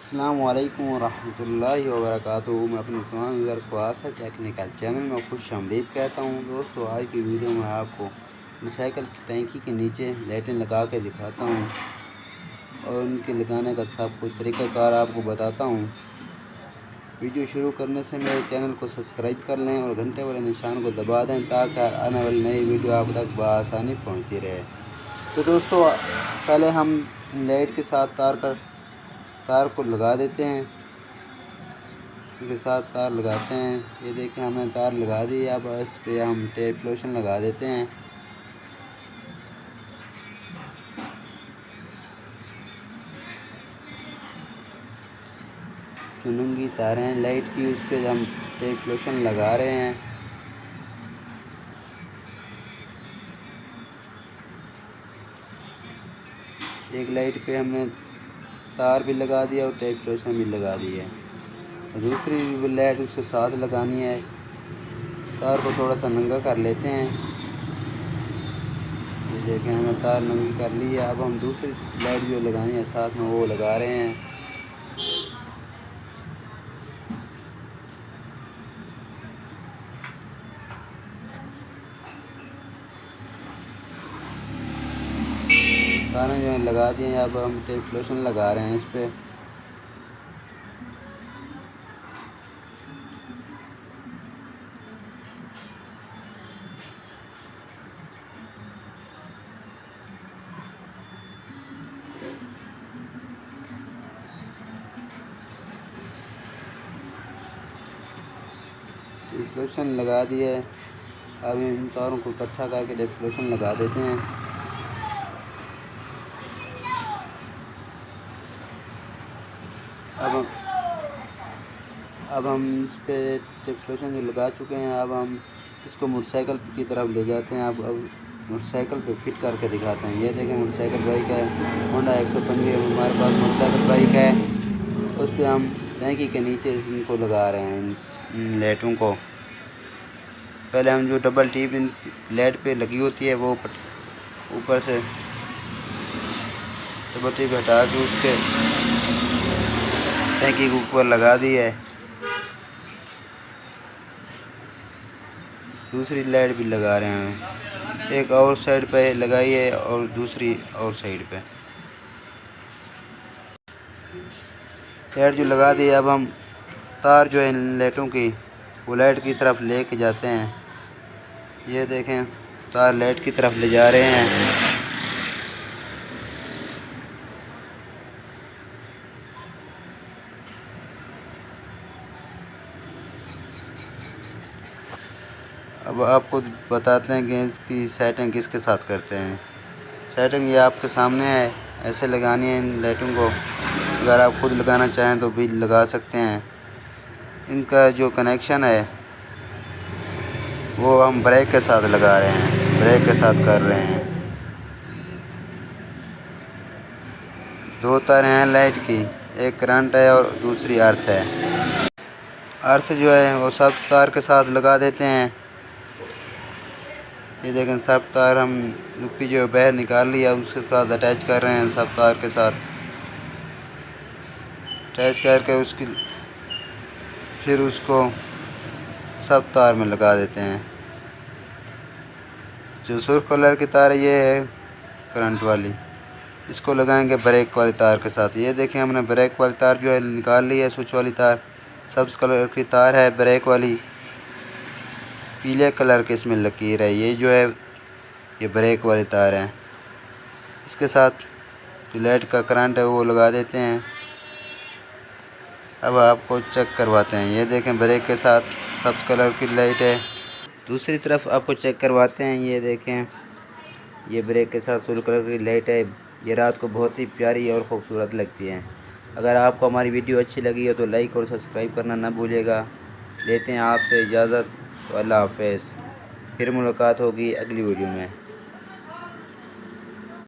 अस्सलाम वालेकुम वरहमतुल्लाहि वबरकातुहू। मैं अपने तमाम व्यूअर्स को आसर टेक्निकल चैनल में खुशामदीद कहता हूँ। दोस्तों, आज की वीडियो में आपको मोटरसाइकिल की टैंकी के नीचे लाइटें लगा के दिखाता हूँ और उनके लगाने का सब कुछ तरीक़ाकार आपको बताता हूँ। वीडियो शुरू करने से मेरे चैनल को सब्सक्राइब कर लें और घंटे वाले निशान को दबा दें ताकि आने वाली नई वीडियो आप तक बआसानी पहुँचती रहे। तो दोस्तों, पहले हम लाइट के साथ तार को लगा देते हैं। इनके साथ तार लगाते हैं। ये देखिए, हमने तार लगा दी। अब इस पे हम टेप लोशन लगा देते हैं। चुनूंगी तारें लाइट की, उस पर हम टेप लोशन लगा रहे हैं। एक लाइट पे हमने तार भी लगा दिया और टेप लोशन भी लगा दी है। दूसरी लाइट उसके साथ लगानी है। तार को थोड़ा सा नंगा कर लेते हैं। ये देखें, हमने तार नंगी कर ली है। अब हम दूसरी लाइट जो लगानी है साथ में वो लगा रहे हैं। तारें जो है लगा दिए हैं। अब हम टेप लोशन लगा रहे हैं इस पर। टेप लोशन लगा दिए। अब इन तारों को इकट्ठा करके टेप लोशन लगा देते हैं। अब हम इस पे टेप लोशन जो लगा चुके हैं, अब हम इसको मोटरसाइकिल की तरफ ले जाते हैं। अब मोटरसाइकिल पे फिट करके दिखाते हैं। ये देखें, मोटरसाइकिल बाइक है होंडा 115। हमारे पास मोटरसाइकिल बाइक है, उस पर हम टैंकी के नीचे इनको लगा रहे हैं, इन लाइटों को। पहले हम जो डबल टीप इन लाइट पे लगी होती है वो ऊपर से डबल टीप हटा के उसके टैंकी के ऊपर लगा दी है। दूसरी लाइट भी लगा रहे हैं। एक और साइड पे लगाई है और दूसरी और साइड पे लाइट जो लगा दी है। अब हम तार जो है लाइटों की वो लाइट की तरफ ले के जाते हैं। ये देखें, तार लाइट की तरफ ले जा रहे हैं। अब आपको बताते हैं कि इसकी सेटिंग किसके साथ करते हैं। सेटिंग ये आपके सामने है। ऐसे लगानी है इन लाइटों को। अगर आप खुद लगाना चाहें तो भी लगा सकते हैं। इनका जो कनेक्शन है वो हम ब्रेक के साथ लगा रहे हैं, ब्रेक के साथ कर रहे हैं। दो तारें हैं लाइट की, एक करंट है और दूसरी अर्थ है। अर्थ जो है वो सब तार के साथ लगा देते हैं। ये देखें, सब तार हम लुप्पी जो बाहर निकाल लिया उसके साथ अटैच कर रहे हैं। सब तार के साथ अटैच करके फिर उसको सब तार में लगा देते हैं। जो सुर्ख कलर की तार है ये है करंट वाली, इसको लगाएंगे ब्रेक वाली तार के साथ। ये देखें, हमने ब्रेक वाली तार जो है निकाल ली है। स्विच वाली तार सब्ज़ कलर की तार है, ब्रेक वाली पीले कलर की इसमें लकीर है। ये जो है ये ब्रेक वाली तार है। इसके साथ जो लाइट का करंट है वो लगा देते हैं। अब आपको चेक करवाते हैं। ये देखें, ब्रेक के साथ सब्ज़ कलर की लाइट है। दूसरी तरफ आपको चेक करवाते हैं। ये देखें, ये ब्रेक के साथ सुर्ख कलर की लाइट है। ये रात को बहुत ही प्यारी और ख़ूबसूरत लगती है। अगर आपको हमारी वीडियो अच्छी लगी हो तो लाइक और सब्सक्राइब करना ना भूलिएगा। लेते हैं आपसे इजाज़त। तो अल्लाह हाफ़िज़। फिर मुलाकात होगी अगली वीडियो में।